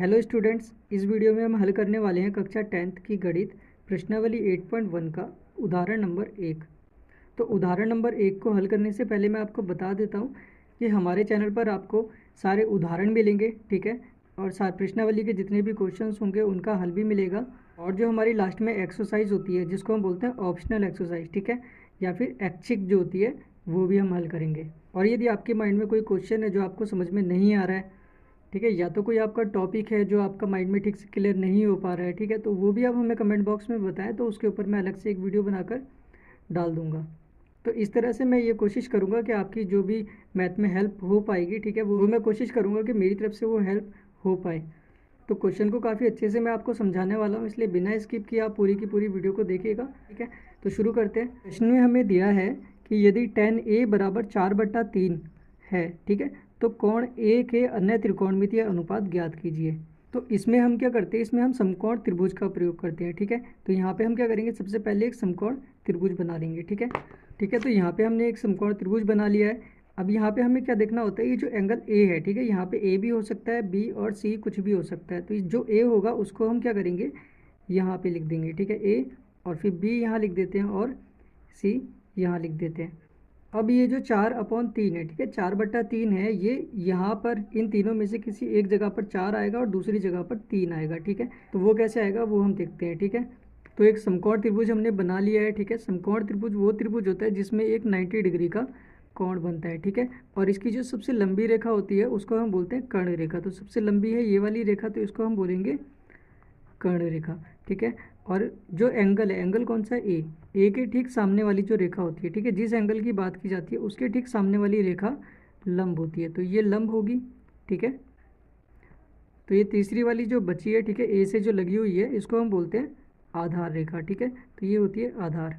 Hello students, इस video में हम हल करने वाले हैं कक्षा 10th की गणित प्रश्नावली 8.1 का उदाहरण नंबर 1। तो उदाहरण नंबर 1 को हल करने से पहले मैं आपको बता देता हूँ कि हमारे चैनल पर आपको सारे उदाहरण मिलेंगे, ठीक है, और प्रश्नावली के जितने भी क्वेश्चंस होंगे उनका हल भी मिलेगा। और जो हमारी लास्ट में एक्सरसाइज होती है जिसको हम बोलते हैं ऑप्शनल एक्सरसाइज, ठीक है, या फिर ऐच्छिक जो होती है वो भी हम हल करेंगे। और यदि आपके माइंड में कोई क्वेश्चन है जो आपको समझ में नहीं आ रहा है, ठीक है, या तो कोई आपका टॉपिक है जो आपका माइंड में ठीक से क्लियर नहीं हो पा रहा है, ठीक है, तो वो भी आप हमें कमेंट बॉक्स में बताएं, तो उसके ऊपर मैं अलग से एक वीडियो बनाकर डाल दूंगा। तो इस तरह से मैं ये कोशिश करूंगा कि आपकी जो भी मैथ में हेल्प हो पाएगी, ठीक है, वो मैं कोशिश करूंगा कि मेरी तरफ से वो हेल्प हो पाए। तो क्वेश्चन को काफ़ी अच्छे से मैं आपको समझाने वाला हूँ, इसलिए बिना स्किप किए आप पूरी की पूरी वीडियो को देखिएगा, ठीक है। तो शुरू करते हैं। प्रश्न में हमें दिया है कि यदि tan a बराबर 4/3 है, ठीक है, तो कोण ए के अन्य त्रिकोणमितीय अनुपात ज्ञात कीजिए। तो इसमें हम क्या करते हैं, इसमें हम समकोण त्रिभुज का प्रयोग करते हैं, ठीक है। तो यहाँ पे हम क्या करेंगे, सबसे पहले एक समकोण त्रिभुज बना लेंगे, ठीक है। ठीक है, तो यहाँ पे हमने एक समकोण त्रिभुज बना लिया है। अब यहाँ पे हमें क्या देखना होता है, ये जो एंगल ए है, ठीक है, यहाँ पे ए भी हो सकता है, बी और सी कुछ भी हो सकता है। तो जो ए होगा उसको हम क्या करेंगे, यहाँ पे लिख देंगे, ठीक है, ए, और फिर बी यहाँ लिख देते हैं और सी यहाँ लिख देते हैं। अब ये जो 4/3 है, ठीक है, 4/3 है, ये यहाँ पर इन तीनों में से किसी एक जगह पर 4 आएगा और दूसरी जगह पर 3 आएगा, ठीक है। तो वो कैसे आएगा वो हम देखते हैं, ठीक है। तो एक समकोण त्रिभुज हमने बना लिया है, ठीक है। समकोण त्रिभुज वो त्रिभुज होता है जिसमें एक 90 डिग्री का कोण बनता है, ठीक है। और इसकी जो सबसे लंबी रेखा होती है उसको हम बोलते हैं कर्ण रेखा। तो सबसे लंबी है ये वाली रेखा, तो इसको हम बोलेंगे कर्ण रेखा, ठीक है। और जो एंगल है, एंगल कौन सा है, ए के ठीक सामने वाली जो रेखा होती है, ठीक है, जिस एंगल की बात की जाती है उसके ठीक सामने वाली रेखा लंब होती है, तो ये लंब होगी, ठीक है। तो ये तीसरी वाली जो बची है, ठीक है, ए से जो लगी हुई है, इसको हम बोलते हैं आधार रेखा, ठीक है। तो ये होती है आधार।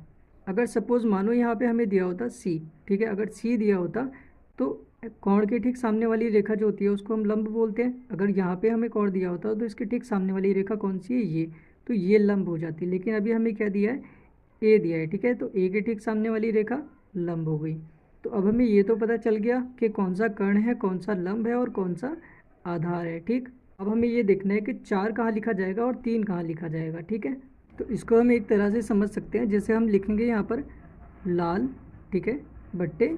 अगर सपोज मानो यहाँ पे हमें दिया होता सी, ठीक है, अगर सी दिया होता तो कोण के ठीक सामने वाली रेखा जो होती है उसको हम लंब बोलते हैं। अगर यहाँ पे हमें कोण दिया होता तो इसके ठीक सामने वाली रेखा कौन सी है, ये, तो ये लंब हो जाती। लेकिन अभी हमें क्या दिया है, ए दिया है, ठीक है, तो ए के ठीक सामने वाली रेखा लंब हो गई। तो अब हमें ये तो पता चल गया कि कौन सा कर्ण है, कौन सा लंब है और कौन सा आधार है, ठीक। अब हमें ये देखना है कि 4 कहाँ लिखा जाएगा और 3 कहाँ लिखा जाएगा, ठीक है। तो इसको हम एक तरह से समझ सकते हैं, जैसे हम लिखेंगे यहाँ पर लाल, ठीक है, बट्टे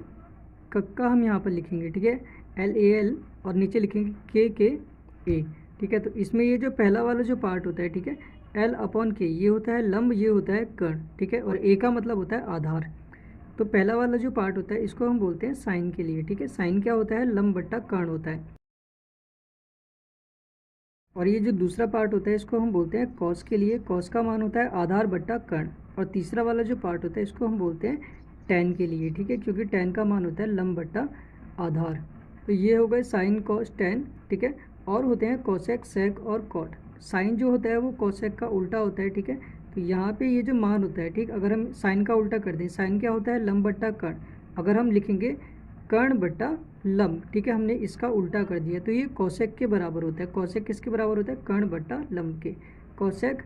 कक्का हम यहाँ पर लिखेंगे, ठीक है, LAL, और नीचे लिखेंगे KKA, ठीक है। तो इसमें ये जो पहला वाला जो पार्ट होता है, ठीक है, L/K, ये होता है लंब, ये होता है कर्ण, ठीक है, और A का मतलब होता है आधार। तो पहला वाला जो पार्ट होता है इसको हम बोलते हैं साइन के लिए, ठीक है। साइन क्या होता है, लंब बट्टा कर्ण होता है। और ये जो दूसरा पार्ट होता है इसको हम बोलते हैं कॉस के लिए। कॉस का मान होता है आधार बट्टा कर्ण। और तीसरा वाला जो पार्ट होता है इसको हम बोलते हैं टैन के लिए, ठीक है, क्योंकि टैन का मान होता है लंब बट्टा आधार। तो ये हो गए साइन कॉस टैन, ठीक है। और होते हैं कोसेक, सेक और कॉट। साइन जो होता है वो कोसेक का उल्टा होता है, ठीक है। तो यहाँ पे ये जो मान होता है, ठीक, अगर हम साइन का उल्टा कर दें, साइन क्या होता है, लंब बट्टा कर्ण। अगर हम लिखेंगे कर्ण बट्टा लंब, ठीक है, हमने इसका उल्टा कर दिया, तो ये कोसेक के बराबर होता है। कोसेक किसके बराबर होता है, कर्ण बट्टा लंब के, कोसेक।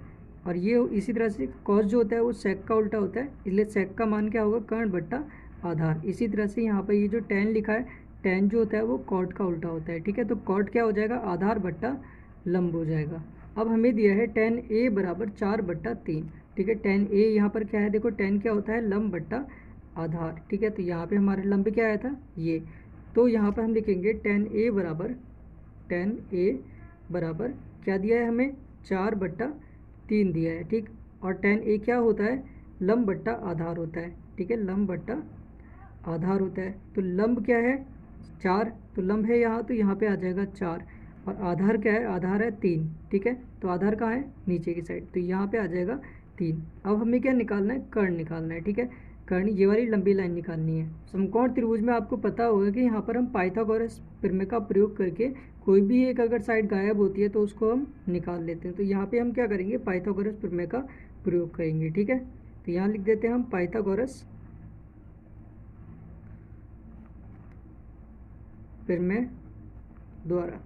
और ये इसी तरह से कॉस जो होता है वो सेक का उल्टा होता है, इसलिए सेक का मान क्या होगा, कर्ण बट्टा आधार। इसी तरह से यहाँ पर ये जो टैन लिखा है, टैन जो होता है वो कॉट का उल्टा होता है, ठीक है। तो कॉट क्या हो जाएगा, आधार बट्टा लंब हो जाएगा। अब हमें दिया है tan A बराबर 4/3, ठीक है। tan A यहाँ पर क्या है, देखो tan क्या होता है, लंब बट्टा आधार, ठीक है। तो यहाँ पे हमारे लंब क्या आया था, ये। तो यहाँ पर हम लिखेंगे tan A बराबर क्या दिया है हमें, 4/3 दिया है, ठीक। और tan A क्या होता है, लंब बट्टा आधार होता है, ठीक है, लंब बट्टा आधार होता है। तो लंब क्या है, 4, तो लंब है यहाँ, तो यहाँ पे आ जाएगा 4। और आधार क्या है, आधार है 3, ठीक है। तो आधार कहाँ है, नीचे की साइड, तो यहाँ पे आ जाएगा 3। अब हमें क्या निकालना है, कर्ण निकालना है, ठीक है। कर्ण, ये वाली लंबी लाइन निकालनी है। समकोण त्रिभुज में आपको पता होगा कि यहाँ पर हम पाइथागोरस प्रमेय का प्रयोग करके कोई भी एक अगर साइड गायब होती है तो उसको हम निकाल लेते हैं। तो यहाँ पे हम क्या करेंगे, पाइथागोरस प्रमेय का प्रयोग करेंगे, ठीक है। तो यहाँ लिख देते हैं हम पाइथागोरस प्रमेय द्वारा।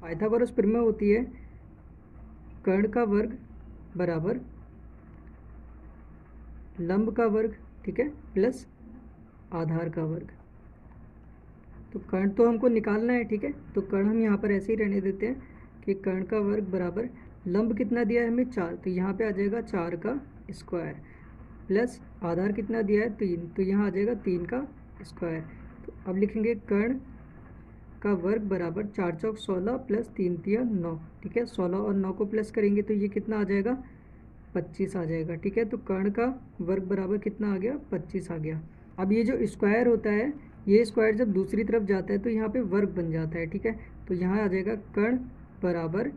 पाइथागोरस प्रमेय होती है कर्ण का वर्ग बराबर लंब का वर्ग, ठीक है, प्लस आधार का वर्ग। तो कर्ण तो हमको निकालना है, ठीक है। तो कर्ण हम यहाँ पर ऐसे ही रहने देते हैं कि कर्ण का वर्ग बराबर लंब कितना दिया है हमें 4, तो यहाँ पे आ जाएगा 4 का स्क्वायर, प्लस आधार कितना दिया है 3, तो यहाँ आ जाएगा 3 का स्क्वायर। तो अब लिखेंगे कर्ण का वर्ग बराबर 4 चौक 16 प्लस 3 तिया 9, ठीक है। 16 और 9 को प्लस करेंगे तो ये कितना आ जाएगा 25 आ जाएगा, ठीक है। तो कर्ण का वर्ग बराबर कितना आ गया 25 आ गया। अब ये जो स्क्वायर होता है, ये स्क्वायर जब दूसरी तरफ जाता है तो यहाँ पे वर्ग बन जाता है, ठीक है। तो यहाँ आ जाएगा कर्ण बराबर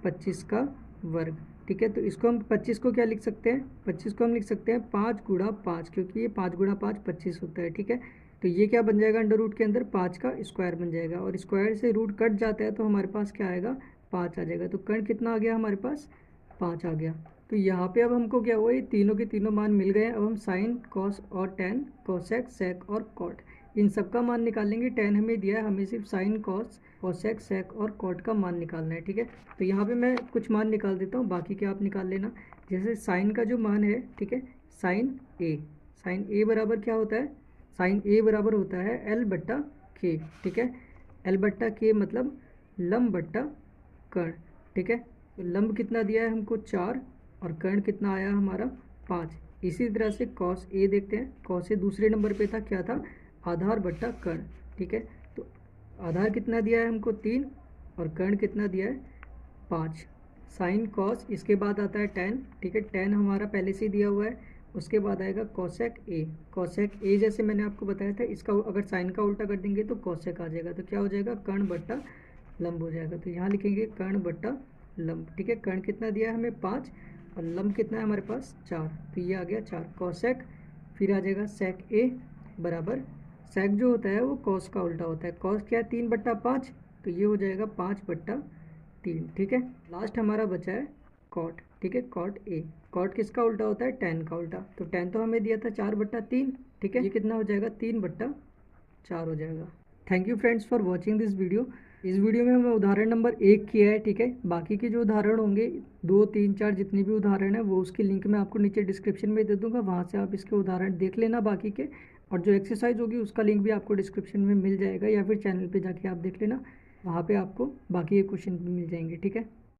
25 का वर्ग, ठीक है। तो इसको हम 25 को क्या लिख सकते हैं, 25 को हम लिख सकते हैं 5 गुणा 5, क्योंकि ये 5 गुणा 5 25 होता है, ठीक है। तो ये क्या बन जाएगा अंडर रूट के अंदर 5 का स्क्वायर बन जाएगा, और स्क्वायर से रूट कट जाता है तो हमारे पास क्या आएगा 5 आ जाएगा। तो कर्ण कितना आ गया हमारे पास 5 आ गया। तो यहाँ पे अब हमको क्या हुआ, ये तीनों के तीनों मान मिल गए। अब हम साइन, कॉस और टेन, कोसेक, सेक और कॉट, इन सब का मान निकालेंगे। टेन हमें दिया है, हमें सिर्फ साइन, कॉस, कोसेक, सेक और कॉट का मान निकालना है, ठीक है। तो यहाँ पे मैं कुछ मान निकाल देता हूँ, बाकी के आप निकाल लेना। जैसे साइन का जो मान है, ठीक है, साइन ए बराबर क्या होता है, साइन ए बराबर होता है एल बट्टा के, ठीक है। एल बट्टा के मतलब लंब बट्टा कर्ण, ठीक है। तो लंब कितना दिया है हमको 4 और कर्ण कितना आया हमारा 5। इसी तरह से कॉस ए देखते हैं, कॉस ए दूसरे नंबर पे था, क्या था, आधार बट्टा कर्ण, ठीक है। तो आधार कितना दिया है हमको 3 और कर्ण कितना दिया है 5। साइन कॉस, इसके बाद आता है टेन, ठीक है, टेन हमारा पहले से ही दिया हुआ है। उसके बाद आएगा कोसेक ए, कोसेक ए जैसे मैंने आपको बताया था, इसका अगर साइन का उल्टा कर देंगे तो कोसेक आ जाएगा। तो क्या हो जाएगा कर्ण बट्टा लंब हो जाएगा। तो यहाँ लिखेंगे कर्ण बट्टा लंब, ठीक है। कर्ण कितना दिया है हमें 5 और लंब कितना है हमारे पास 4, तो ये आ गया 4 कोसेक। फिर आ जाएगा सेक ए बराबर, सेक जो होता है वो कॉस का उल्टा होता है, कॉस क्या है 3 बट्टा 5, तो ये हो जाएगा 5 बट्टा 3, ठीक है। लास्ट हमारा बचा है कॉट, ठीक है, कॉट ए। कॉट किसका उल्टा होता है, टेन का उल्टा। तो टेन तो हमें दिया था 4 बट्टा 3, ठीक है, ये कितना हो जाएगा 3 बट्टा 4 हो जाएगा। Thank you friends for watching this video. इस वीडियो में हमने उदाहरण नंबर 1 किया है, ठीक है। बाकी के जो उदाहरण होंगे 2, 3, 4 जितने भी उदाहरण है वो उसकी लिंक मैं आपको नीचे डिस्क्रिप्शन में दे दूंगा, वहाँ से आप इसके उदाहरण देख लेना बाकी के। और जो एक्सरसाइज होगी उसका लिंक भी आपको डिस्क्रिप्शन में मिल जाएगा, या फिर चैनल पे जाके आप देख लेना, वहाँ पे आपको बाकी के क्वेश्चन भी मिल जाएंगे, ठीक है।